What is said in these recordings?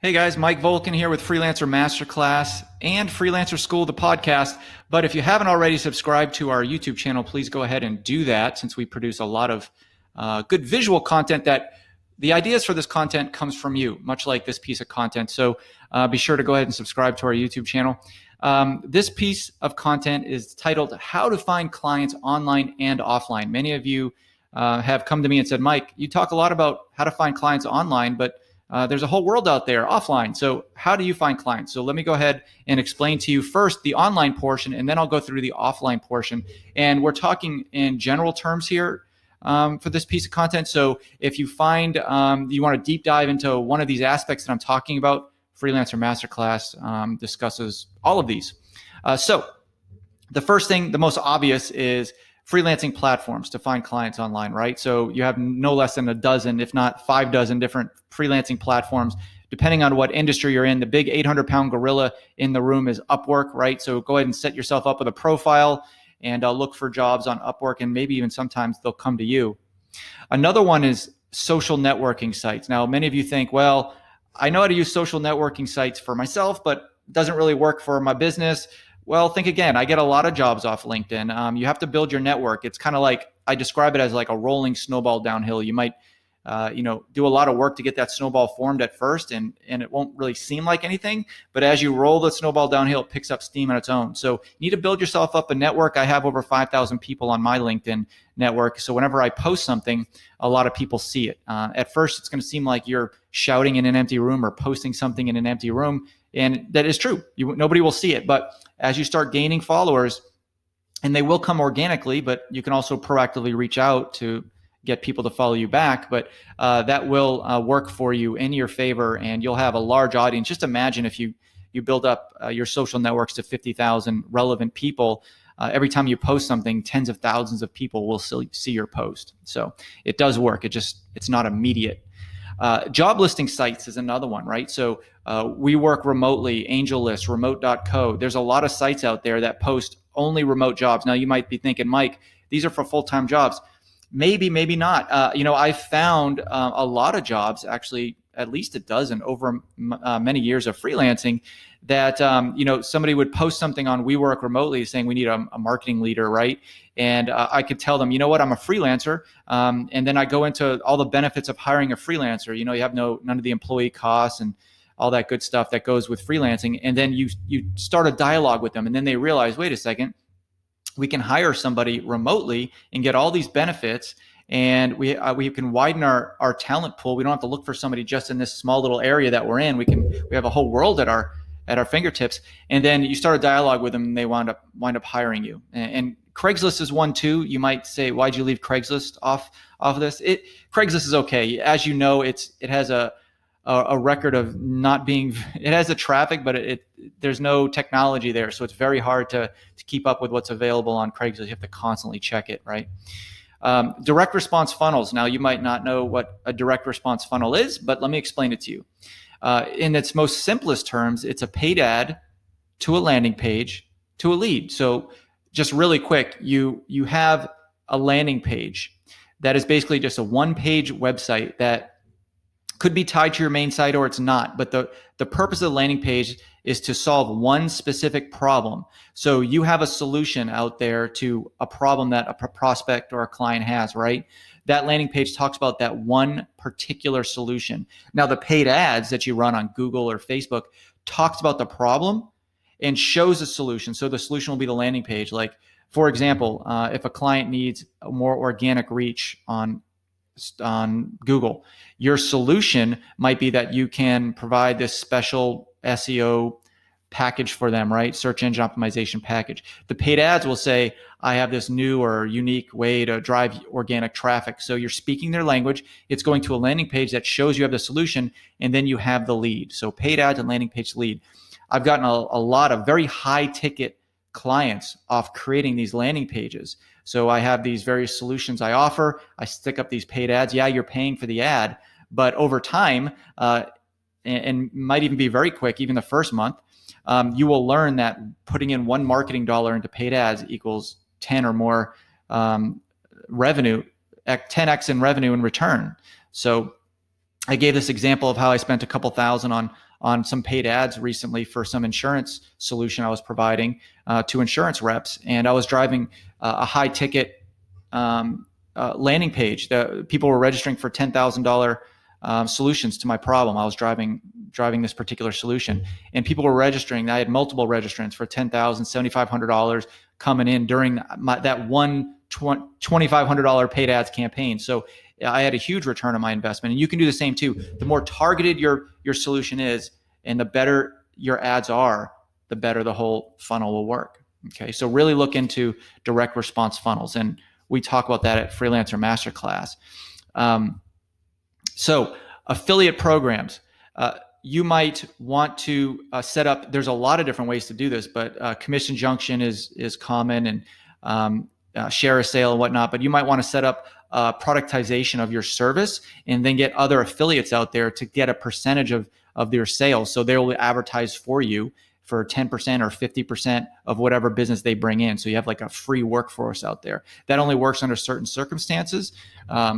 Hey guys, Mike Volkin here with Freelancer Masterclass and Freelancer School, the podcast. But if you haven't already subscribed to our YouTube channel, please go ahead and do that, since we produce a lot of good visual content that the ideas for this content comes from you, much like this piece of content. So be sure to go ahead and subscribe to our YouTube channel. This piece of content is titled How to Find Clients Online and Offline. Many of you have come to me and said, Mike, you talk a lot about how to find clients online, but there's a whole world out there offline. So how do you find clients? So let me go ahead and explain to you first the online portion, and then I'll go through the offline portion. And we're talking in general terms here for this piece of content. So if you find you want to deep dive into one of these aspects that I'm talking about, Freelancer Masterclass discusses all of these. So the first thing, the most obvious, is freelancing platforms to find clients online, right? So you have no less than a dozen, if not 5 dozen different freelancing platforms, depending on what industry you're in. The big 800-pound gorilla in the room is Upwork, right? So go ahead and set yourself up with a profile and look for jobs on Upwork, and maybe even sometimes they'll come to you. Another one is social networking sites. Now, many of you think, well, I know how to use social networking sites for myself, but it doesn't really work for my business. Well, think again. I get a lot of jobs off LinkedIn. You have to build your network. It's kind of like, I describe it as like a rolling snowball downhill. You might, do a lot of work to get that snowball formed at first, and it won't really seem like anything. But as you roll the snowball downhill, it picks up steam on its own. So you need to build yourself up a network. I have over 5,000 people on my LinkedIn network. So whenever I post something, a lot of people see it. At first, it's going to seem like you're shouting in an empty room or posting something in an empty room. And that is true. Nobody will see it. But as you start gaining followers, and they will come organically, but you can also proactively reach out to get people to follow you back. But that will work for you in your favor, and you'll have a large audience. Just imagine if you build up your social networks to 50,000 relevant people. Every time you post something, tens of thousands of people will see your post. So it does work. It's not immediate. Job listing sites is another one, right? So we work remotely, AngelList, remote.co. There's a lot of sites out there that post only remote jobs. Now you might be thinking, Mike, these are for full-time jobs. Maybe, maybe not. I found a lot of jobs, actually at least a dozen over many years of freelancing, that somebody would post something on We Work Remotely saying we need a marketing leader, right? And I could tell them, you know what, I'm a freelancer, and then I go into all the benefits of hiring a freelancer. You have none of the employee costs and all that good stuff that goes with freelancing. And then you start a dialogue with them, and then they realize, wait a second, we can hire somebody remotely and get all these benefits, and we can widen our talent pool. We don't have to look for somebody just in this small little area that we're in. We have a whole world at our fingertips. And then you start a dialogue with them, and they wind up hiring you. And Craigslist is one too. You might say, why'd you leave Craigslist off of this? Craigslist is okay. As you know, it has a record of not being, it has the traffic, but there's no technology there. So it's very hard to keep up with what's available on Craigslist. You have to constantly check it, right? Direct response funnels. Now, you might not know what a direct response funnel is, but let me explain it to you. In its most simplest terms, it's a paid ad to a landing page to a lead. So just really quick, you have a landing page that is basically just a one-page website that could be tied to your main site, or it's not. But the purpose of the landing page is to solve one specific problem. So you have a solution out there to a problem that a prospect or a client has, right? That landing page talks about that one particular solution. Now, the paid ads that you run on Google or Facebook talks about the problem and shows a solution. So the solution will be the landing page. Like, for example, if a client needs a more organic reach on Google, your solution might be that you can provide this special SEO package for them, right? Search engine optimization package. The paid ads will say, I have this new or unique way to drive organic traffic. So you're speaking their language. It's going to a landing page that shows you have the solution, and then you have the lead. So paid ads and landing page lead. I've gotten a lot of very high ticket clients off creating these landing pages. So I have these various solutions I offer. I stick up these paid ads. Yeah, you're paying for the ad, but over time, and might even be very quick, even the first month, you will learn that putting in one marketing dollar into paid ads equals 10 or more revenue, 10x in revenue in return. So I gave this example of how I spent a couple thousand on on some paid ads recently for some insurance solution I was providing to insurance reps. And I was driving a high ticket landing page that people were registering for $10,000 solutions to my problem. I was driving this particular solution, and people were registering. I had multiple registrants for $10,000, $7,500 coming in during that one $2,500 paid ads campaign. So I had a huge return on my investment, and you can do the same too. The more targeted your solution is, and the better your ads are, the better the whole funnel will work. Okay, so really look into direct response funnels, and we talk about that at Freelancer Masterclass. So affiliate programs, you might want to set up. There's a lot of different ways to do this, but commission junction is common, and share a sale and whatnot. But you might want to set up productization of your service, and then get other affiliates out there to get a percentage of their sales. So they will advertise for you for 10% or 50% of whatever business they bring in. So you have like a free workforce out there. That only works under certain circumstances.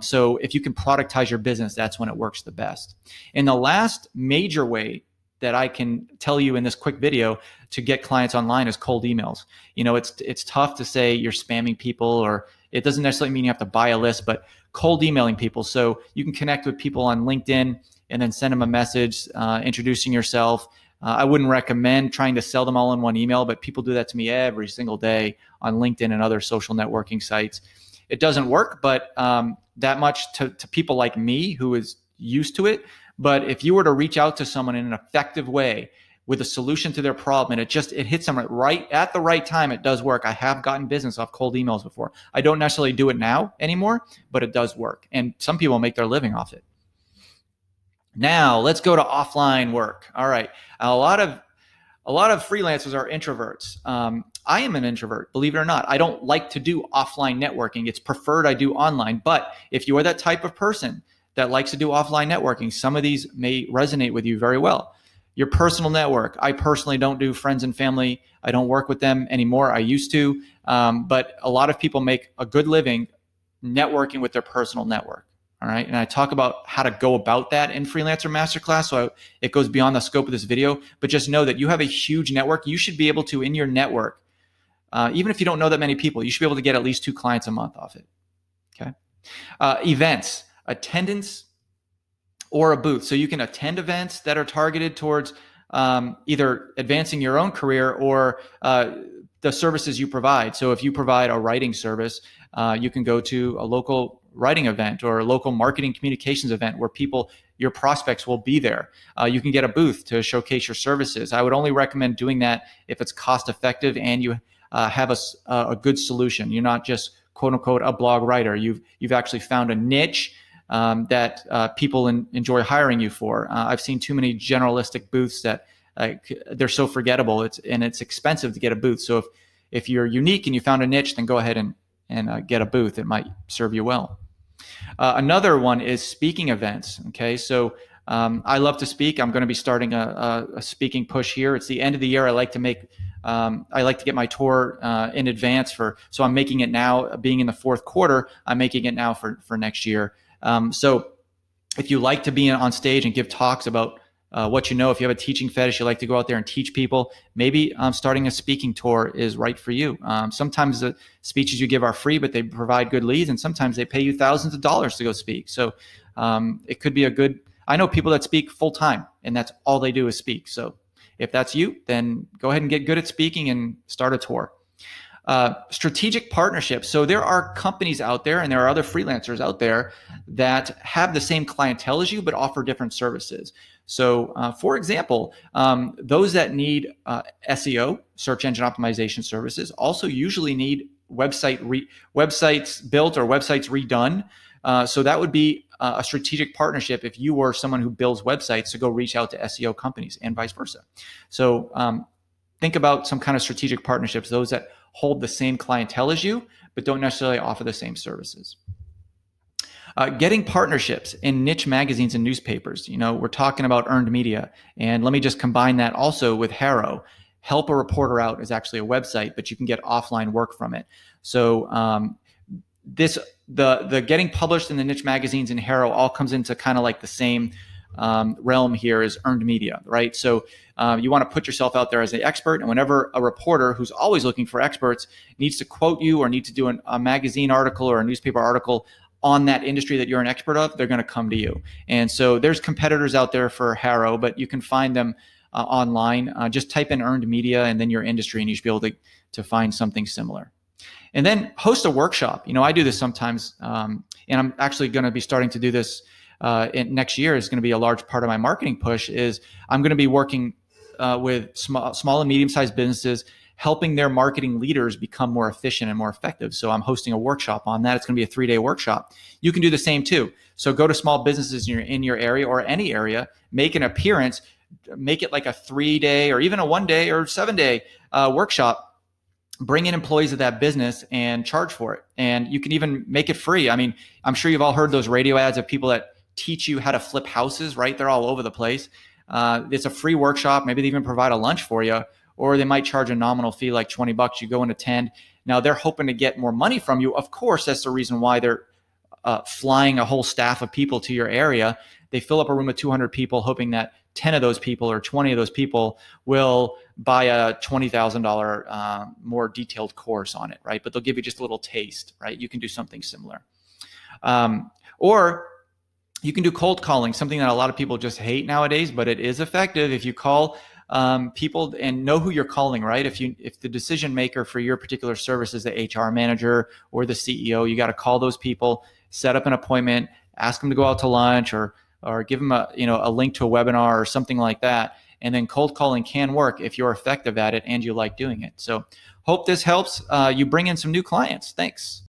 So if you can productize your business, that's when it works the best. And the last major way that I can tell you in this quick video to get clients online is cold emails. You know, it's tough to say you're spamming people, or it doesn't necessarily mean you have to buy a list, but cold emailing people. So you can connect with people on LinkedIn and then send them a message introducing yourself. I wouldn't recommend trying to sell them all in one email, but people do that to me every single day on LinkedIn and other social networking sites. It doesn't work, but that much to people like me who is used to it. But if you were to reach out to someone in an effective way with a solution to their problem, and it hits them right at the right time, it does work. I have gotten business off cold emails before. I don't necessarily do it now anymore, but it does work. And some people make their living off it. Now let's go to offline work. All right. A lot of freelancers are introverts. I am an introvert, believe it or not. I don't like to do offline networking. It's preferred I do online. But if you are that type of person that likes to do offline networking, some of these may resonate with you very well. Your personal network. I personally don't do friends and family. I don't work with them anymore. I used to. But a lot of people make a good living networking with their personal network. All right. And I talk about how to go about that in Freelancer Masterclass. So it goes beyond the scope of this video, but just know that you have a huge network. You should be able to, in your network, even if you don't know that many people, you should be able to get at least 2 clients a month off it. Okay. Events, attendance, or a booth. So you can attend events that are targeted towards either advancing your own career or the services you provide. So if you provide a writing service, you can go to a local writing event or a local marketing communications event where your prospects will be there. You can get a booth to showcase your services. I would only recommend doing that if it's cost effective and you have a good solution. You're not just quote unquote a blog writer. You've actually found a niche that people enjoy hiring you for. I've seen too many generalistic booths that they're so forgettable. It's expensive to get a booth. So if you're unique and you found a niche, then go ahead and get a booth. It might serve you well. Another one is speaking events. Okay, so I love to speak. I'm going to be starting a speaking push here. It's the end of the year. I like to get my tour in advance so I'm making it now. Being in the fourth quarter, I'm making it now for next year. So if you like to be on stage and give talks about what you know, if you have a teaching fetish, you like to go out there and teach people, maybe starting a speaking tour is right for you. Sometimes the speeches you give are free, but they provide good leads, and sometimes they pay you thousands of dollars to go speak. So it could be I know people that speak full time, and that's all they do is speak. So if that's you, then go ahead and get good at speaking and start a tour. Strategic partnerships. So there are companies out there and there are other freelancers out there that have the same clientele as you, but offer different services. So for example, those that need SEO, search engine optimization services, also usually need websites built or websites redone. So that would be a strategic partnership if you were someone who builds websites to go reach out to SEO companies and vice versa. So think about some kind of strategic partnerships, those that hold the same clientele as you, but don't necessarily offer the same services. Getting partnerships in niche magazines and newspapers. You know, we're talking about earned media. And let me just combine that also with Harrow. Help a Reporter Out is actually a website, but you can get offline work from it. So the getting published in the niche magazines and Harrow all comes into kind of like the same realm here is earned media, right? So you want to put yourself out there as an expert, and whenever a reporter who's always looking for experts needs to quote you or need to do a magazine article or a newspaper article on that industry that you're an expert of, they're going to come to you. And so there's competitors out there for Harrow, but you can find them online. Just type in earned media and then your industry, and you should be able to find something similar. And then host a workshop. I do this sometimes, and I'm actually going to be starting to do this next year. Is going to be a large part of my marketing push. Is I'm going to be working with small and medium-sized businesses, helping their marketing leaders become more efficient and more effective. So I'm hosting a workshop on that. It's going to be a 3-day workshop. You can do the same too. So go to small businesses in your area or any area, make an appearance, make it like a 3-day or even a 1-day or 7-day workshop. Bring in employees of that business and charge for it. And you can even make it free. I mean, I'm sure you've all heard those radio ads of people that teach you how to flip houses, right? They're all over the place. It's a free workshop. Maybe they even provide a lunch for you, or they might charge a nominal fee like $20. You go and attend. Now they're hoping to get more money from you. Of course, that's the reason why they're flying a whole staff of people to your area. They fill up a room of 200 people, hoping that 10 of those people or 20 of those people will buy a $20,000 more detailed course on it, right? But they'll give you just a little taste, right? You can do something similar. Or you can do cold calling, something that a lot of people just hate nowadays, but it is effective. If you call people and know who you're calling, right? If the decision maker for your particular service is the HR manager or the CEO, you got to call those people, set up an appointment, ask them to go out to lunch, or give them a link to a webinar or something like that. And then cold calling can work if you're effective at it and you like doing it. So hope this helps you bring in some new clients. Thanks.